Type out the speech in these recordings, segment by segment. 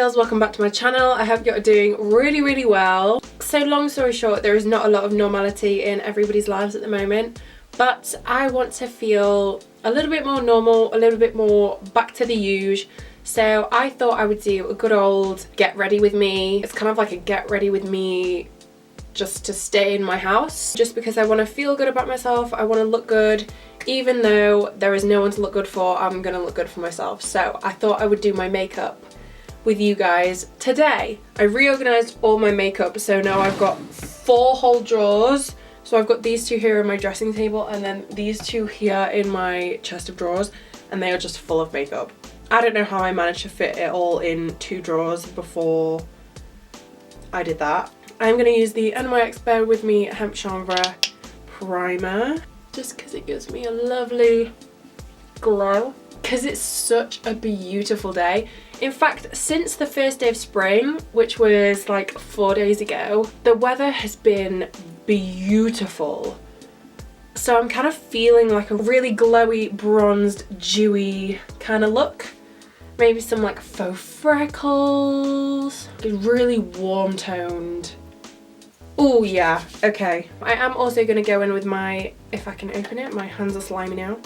girls, welcome back to my channel. I hope you're doing really well. So long story short, there is not a lot of normality in everybody's lives at the moment, but I want to feel a little bit more normal, a little bit more back to the usual. So I thought I would do a good old get ready with me. It's kind of like a get ready with me just to stay in my house, just because I want to feel good about myself. I want to look good. Even though there is no one to look good for, I'm gonna look good for myself. So I thought I would do my makeup with you guys today. I reorganized all my makeup, so now I've got 4 whole drawers. So I've got these 2 here on my dressing table and then these 2 here in my chest of drawers, and they are just full of makeup. I don't know how I managed to fit it all in 2 drawers before I did that. I'm gonna use the NYX Bear With Me Hemp Chanvre primer, just because it gives me a lovely glow, because it's such a beautiful day. In fact, since the first day of spring, which was like 4 days ago, the weather has been beautiful. So I'm kind of feeling like a really glowy, bronzed, dewy kind of look. Maybe some like faux freckles, really warm toned. Oh yeah, okay. I am also going to go in with my, if I can open it, my hands are slimy now,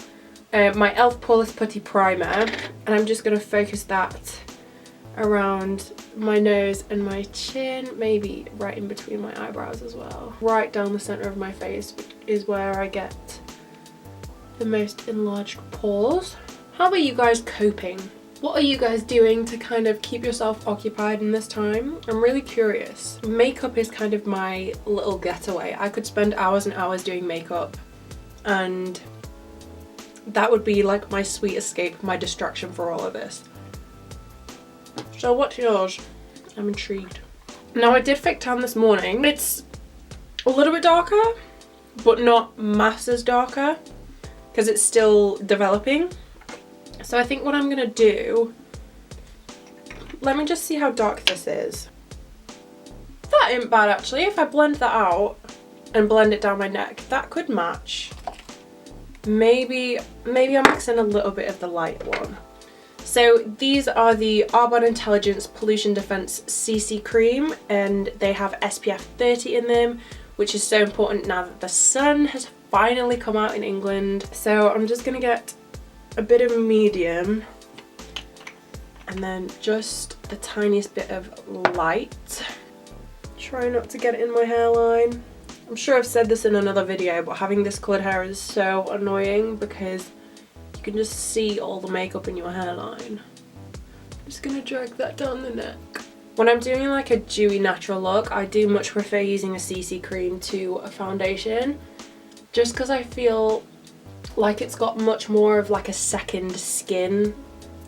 my e.l.f. Poreless Putty Primer, and I'm just going to focus that around my nose and my chin, maybe right in between my eyebrows as well. Right down the centre of my face is where I get the most enlarged pores. How are you guys coping? What are you guys doing to kind of keep yourself occupied in this time? I'm really curious. Makeup is kind of my little getaway. I could spend hours and hours doing makeup, and that would be like my sweet escape, my distraction for all of this. So what's yours? I'm intrigued. Now I did fake tan this morning. It's a little bit darker, but not masses darker, because it's still developing. So I think what I'm gonna do, let me just see how dark this is. That ain't bad actually. If I blend that out and blend it down my neck, that could match. Maybe I'm mixing a little bit of the light one. So these are the Arbonne Intelligence Pollution Defense CC Cream, and they have SPF 30 in them, which is so important now that the sun has finally come out in England. So I'm just gonna get a bit of medium and then just the tiniest bit of light. Try not to get it in my hairline. I'm sure I've said this in another video, but having this coloured hair is so annoying because you can just see all the makeup in your hairline. I'm just gonna drag that down the neck. When I'm doing like a dewy natural look, I do much prefer using a CC cream to a foundation, just because I feel like it's got much more of like a second skin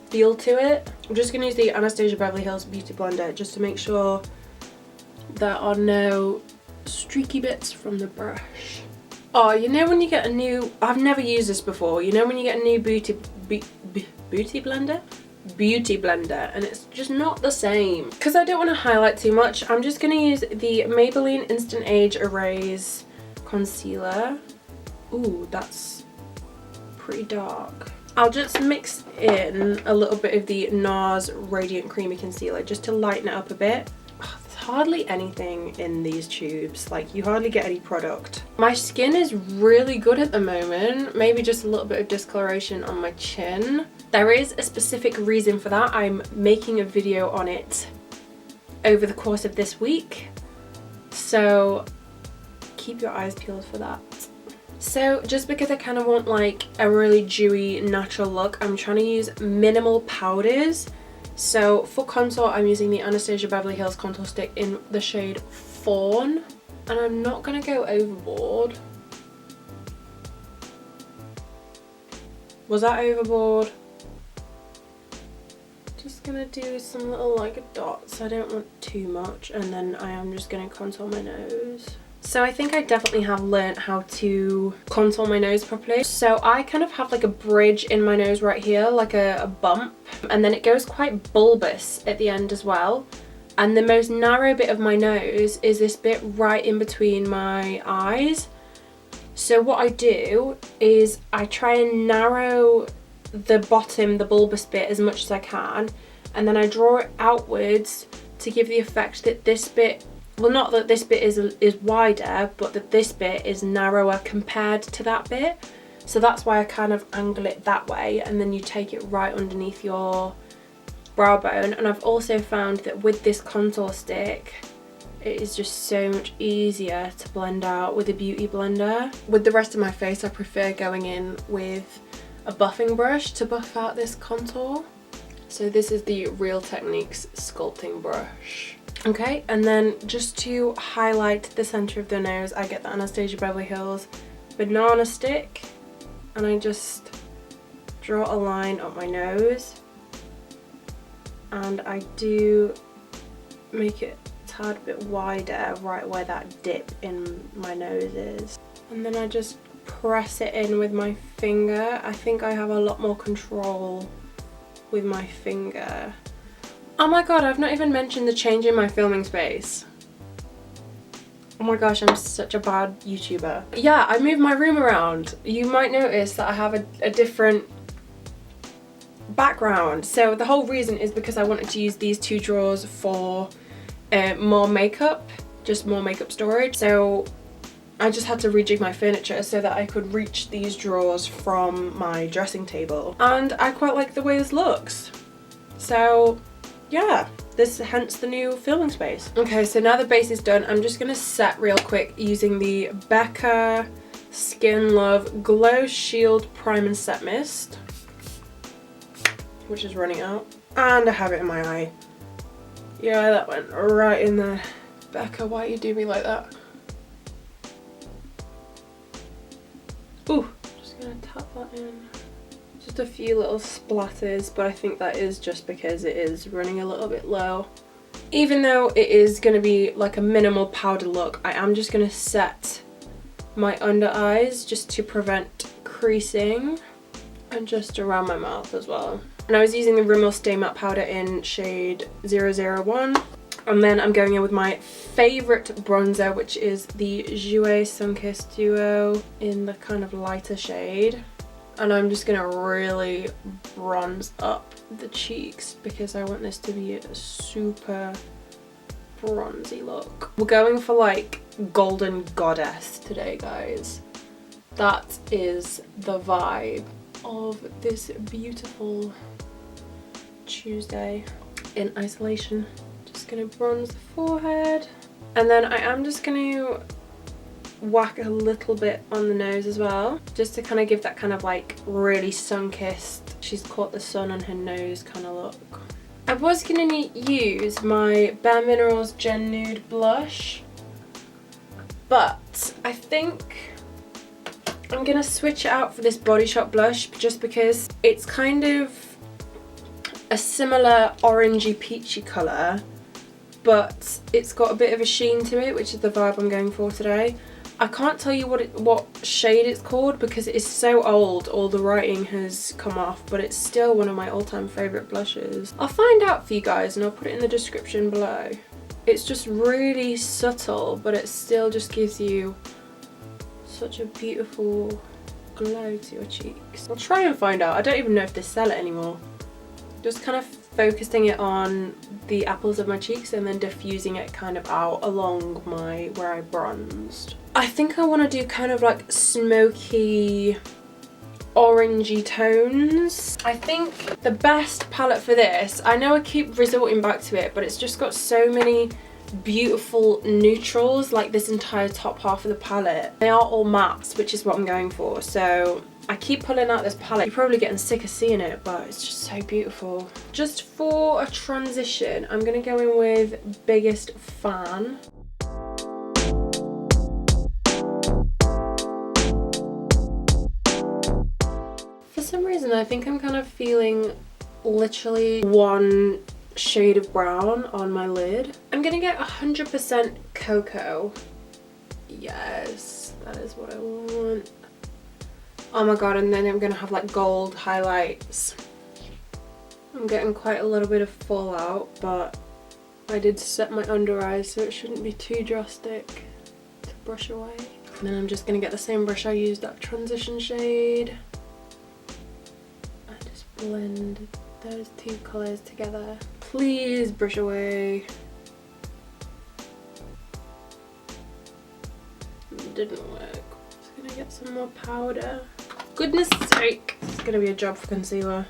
feel to it. I'm just going to use the Anastasia Beverly Hills Beauty Blender just to make sure there are no streaky bits from the brush. Oh, you know when you get a new, I've never used this before, you know when you get a new beauty blender and it's just not the same. Because I don't want to highlight too much, I'm just going to use the Maybelline Instant Age Erase Concealer. Ooh, that's pretty dark. I'll just mix in a little bit of the NARS Radiant Creamy Concealer just to lighten it up a bit. Oh, there's hardly anything in these tubes, like you hardly get any product. My skin is really good at the moment, maybe just a little bit of discoloration on my chin. There is a specific reason for that. I'm making a video on it over the course of this week, so keep your eyes peeled for that. So just because I kind of want like a really dewy natural look, I'm trying to use minimal powders. So for contour, I'm using the Anastasia Beverly Hills Contour Stick in the shade Fawn, and I'm not going to go overboard. Was that overboard? Just going to do some little like dots. I don't want too much, and then I am just going to contour my nose. So I think I definitely have learnt how to contour my nose properly. So I kind of have like a bridge in my nose right here, like a bump, and then it goes quite bulbous at the end as well. And the most narrow bit of my nose is this bit right in between my eyes. So what I do is I try and narrow the bottom, the bulbous bit, as much as I can, and then I draw it outwards to give the effect that this bit, well, not that this bit is wider, but that this bit is narrower compared to that bit. So that's why I kind of angle it that way, and then you take it right underneath your brow bone. And I've also found that with this contour stick, it is just so much easier to blend out with a beauty blender. With the rest of my face, I prefer going in with a buffing brush to buff out this contour. So this is the Real Techniques sculpting brush. Okay, and then just to highlight the center of the nose, I get the Anastasia Beverly Hills banana stick, and I just draw a line up my nose, and I do make it a tad bit wider right where that dip in my nose is, and then I just press it in with my finger. I think I have a lot more control with my finger. Oh my god, I've not even mentioned the change in my filming space. Oh my gosh, I'm such a bad YouTuber. Yeah, I moved my room around. You might notice that I have a different background. So the whole reason is because I wanted to use these two drawers for more makeup, just more makeup storage. So I just had to rejig my furniture so that I could reach these drawers from my dressing table. And I quite like the way this looks. So yeah, hence the new filming space. Okay, so now the base is done, I'm just gonna set real quick using the Becca Skin Love Glow Shield Prime and Set Mist, which is running out. And I have it in my eye. Yeah, that went right in there. Becca, why you do me like that? Ooh, just gonna tap that in. Just a few little splatters, but I think that is just because it is running a little bit low. Even though it is gonna be like a minimal powder look, I am just gonna set my under eyes just to prevent creasing, and just around my mouth as well. And I was using the Rimmel Stay Matte Powder in shade 001. And then I'm going in with my favourite bronzer, which is the Jouer Sunkissed Duo in the kind of lighter shade. And I'm just going to really bronze up the cheeks because I want this to be a super bronzy look. We're going for like Golden Goddess today, guys. That is the vibe of this beautiful Tuesday in isolation. Just gonna bronze the forehead, and then I am just gonna whack a little bit on the nose as well, just to kind of give that kind of like really sun-kissed, she's caught the sun on her nose kind of look. I was gonna use my Bare Minerals Gen Nude blush, but I think I'm gonna switch it out for this Body Shop blush just because it's kind of a similar orangey peachy colour, but it's got a bit of a sheen to it, which is the vibe I'm going for today. I can't tell you what shade it's called because it is so old, all the writing has come off, but it's still one of my all-time favourite blushes. I'll find out for you guys and I'll put it in the description below. It's just really subtle, but it still just gives you such a beautiful glow to your cheeks. I'll try and find out. I don't even know if they sell it anymore. Just kind of focusing it on the apples of my cheeks and then diffusing it kind of out along where I bronzed. I think I want to do kind of like smoky orangey tones. I think the best palette for this, I know I keep resorting back to it, but it's just got so many beautiful neutrals, like this entire top half of the palette. They are all mattes, which is what I'm going for, so I keep pulling out this palette. You're probably getting sick of seeing it, but it's just so beautiful. Just for a transition, I'm gonna go in with Biggest Fan. For some reason, I think I'm kind of feeling literally one shade of brown on my lid. I'm gonna get 100% cocoa. Yes, that is what I want. Oh my god, and then I'm gonna have like gold highlights. I'm getting quite a little bit of fallout, but I did set my under eyes so it shouldn't be too drastic to brush away. And then I'm just gonna get the same brush I used, that transition shade, and just blend those two colours together. Please brush away. It didn't work. Just gonna get some more powder. Goodness sake, it's gonna be a job for concealer.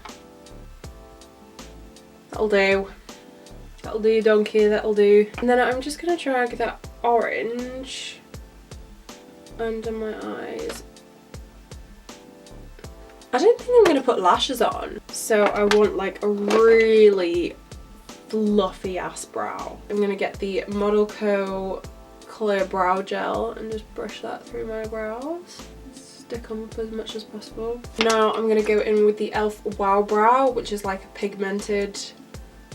That'll do. That'll do, donkey, that'll do. And then I'm just gonna drag that orange under my eyes. I don't think I'm gonna put lashes on. So I want like a really fluffy ass brow. I'm gonna get the Model Co clear brow gel and just brush that through my brows. Stick them up as much as possible. Now I'm gonna go in with the e.l.f. Wow Brow, which is like a pigmented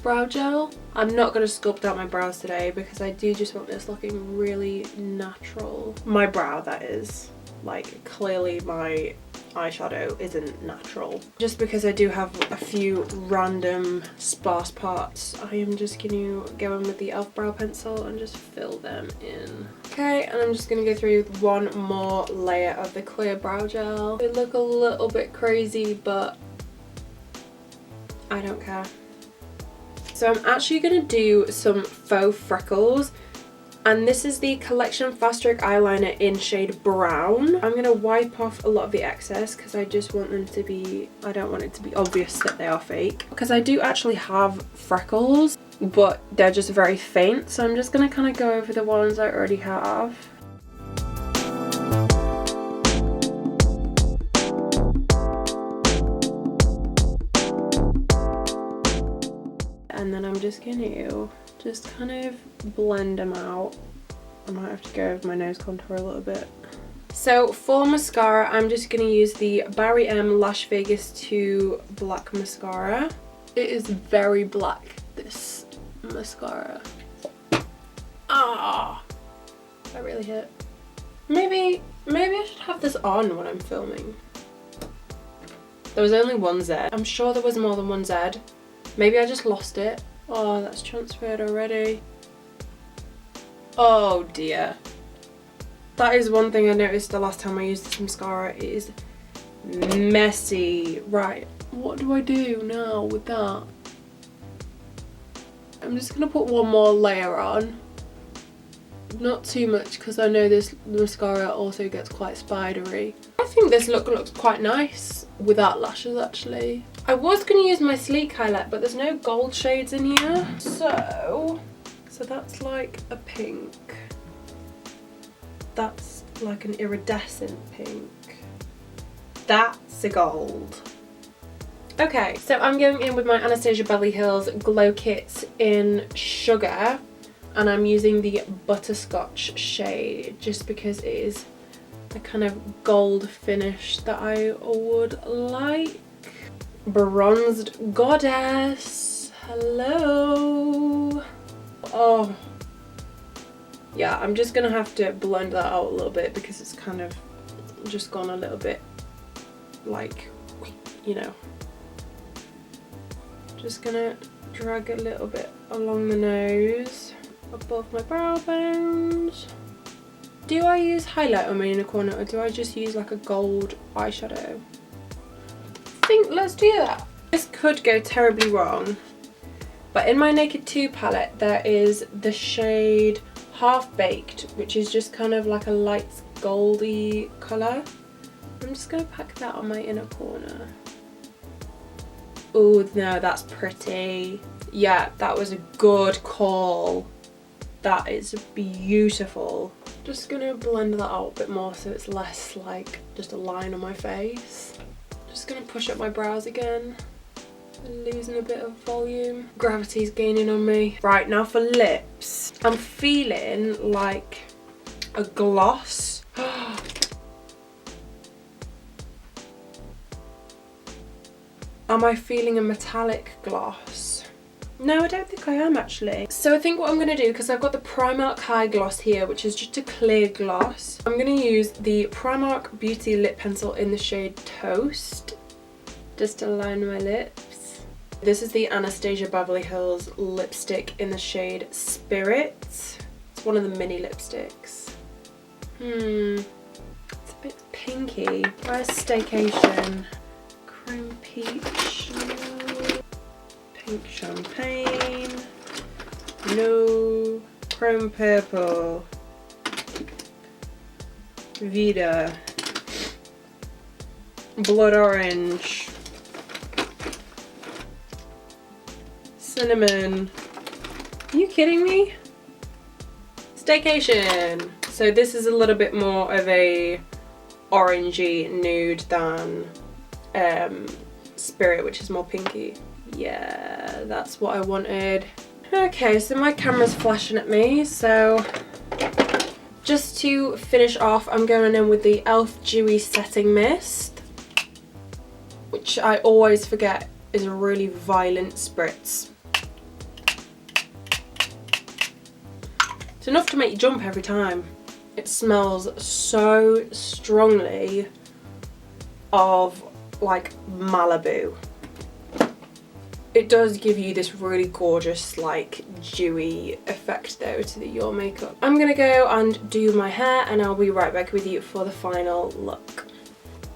brow gel. I'm not going to sculpt out my brows today because I do just want this looking really natural. My brow, that is. Like, clearly my eyeshadow isn't natural. Just because I do have a few random sparse parts, I am just going to go in with the e.l.f. brow pencil and just fill them in. Okay, and I'm just going to go through with one more layer of the clear brow gel. They look a little bit crazy, but I don't care. So I'm actually going to do some faux freckles, and this is the Collection Fast Stroke Eyeliner in shade Brown. I'm going to wipe off a lot of the excess because I just want them to be, I don't want it to be obvious that they are fake. Because I do actually have freckles, but they're just very faint, so I'm just going to kind of go over the ones I already have. And then I'm just going to just kind of blend them out. I might have to go over my nose contour a little bit. So for mascara, I'm just going to use the Barry M Lash Vegas 2 Black Mascara. It is very black, this mascara. Ah, that really hit. Maybe I should have this on when I'm filming. There was only one Z. I'm sure there was more than one Z. Maybe I just lost it. Oh, that's transferred already. Oh dear. That is one thing I noticed the last time I used this mascara. It is messy. Right, what do I do now with that? I'm just gonna put one more layer on. Not too much because I know this mascara also gets quite spidery. I think this look looks quite nice without lashes actually. I was going to use my sleek highlight, but there's no gold shades in here. So that's like a pink. That's like an iridescent pink. That's a gold. Okay, so I'm going in with my Anastasia Beverly Hills Glow Kit in Sugar. And I'm using the Butterscotch shade just because it is a kind of gold finish that I would like. Bronzed Goddess. Hello. Oh. Yeah, I'm just going to have to blend that out a little bit because it's kind of just gone a little bit like, you know. Just going to drag a little bit along the nose, above my brow bones. Do I use highlight on my inner corner or do I just use like a gold eyeshadow? I think let's do that. This could go terribly wrong, but in my Naked 2 palette there is the shade Half Baked, which is just kind of like a light goldy colour. I'm just going to pack that on my inner corner. Oh no, that's pretty. Yeah, that was a good call. That is beautiful. Just gonna blend that out a bit more so it's less like just a line on my face. Just gonna push up my brows again. Losing a bit of volume. Gravity's gaining on me. Right, now for lips. I'm feeling like a gloss. Am I feeling a metallic gloss? No, I don't think I am actually. So I think what I'm going to do, because I've got the Primark High Gloss here, which is just a clear gloss, I'm going to use the Primark Beauty Lip Pencil in the shade Toast, just to line my lips. This is the Anastasia Beverly Hills lipstick in the shade Spirit. It's one of the mini lipsticks. It's a bit pinky. Where's Staycation? Chrome Peach. Pink champagne. No. Chrome purple. Vida. Blood orange. Cinnamon. Are you kidding me? Staycation. So this is a little bit more of a orangey nude than Spirit, which is more pinky. Yeah, that's what I wanted. Okay, so my camera's flashing at me, so just to finish off, I'm going in with the e.l.f. Dewy Setting Mist, which I always forget is a really violent spritz. It's enough to make you jump every time. It smells so strongly of like Malibu. It does give you this really gorgeous like dewy effect though to your makeup. I'm gonna go and do my hair and I'll be right back with you for the final look.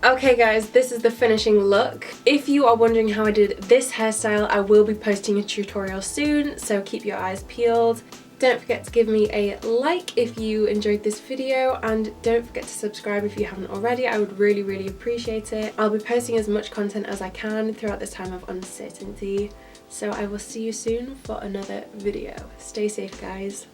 Okay guys, this is the finishing look. If you are wondering how I did this hairstyle, I will be posting a tutorial soon, so keep your eyes peeled. Don't forget to give me a like if you enjoyed this video, and don't forget to subscribe if you haven't already. I would really appreciate it. I'll be posting as much content as I can throughout this time of uncertainty, so I will see you soon for another video. Stay safe guys.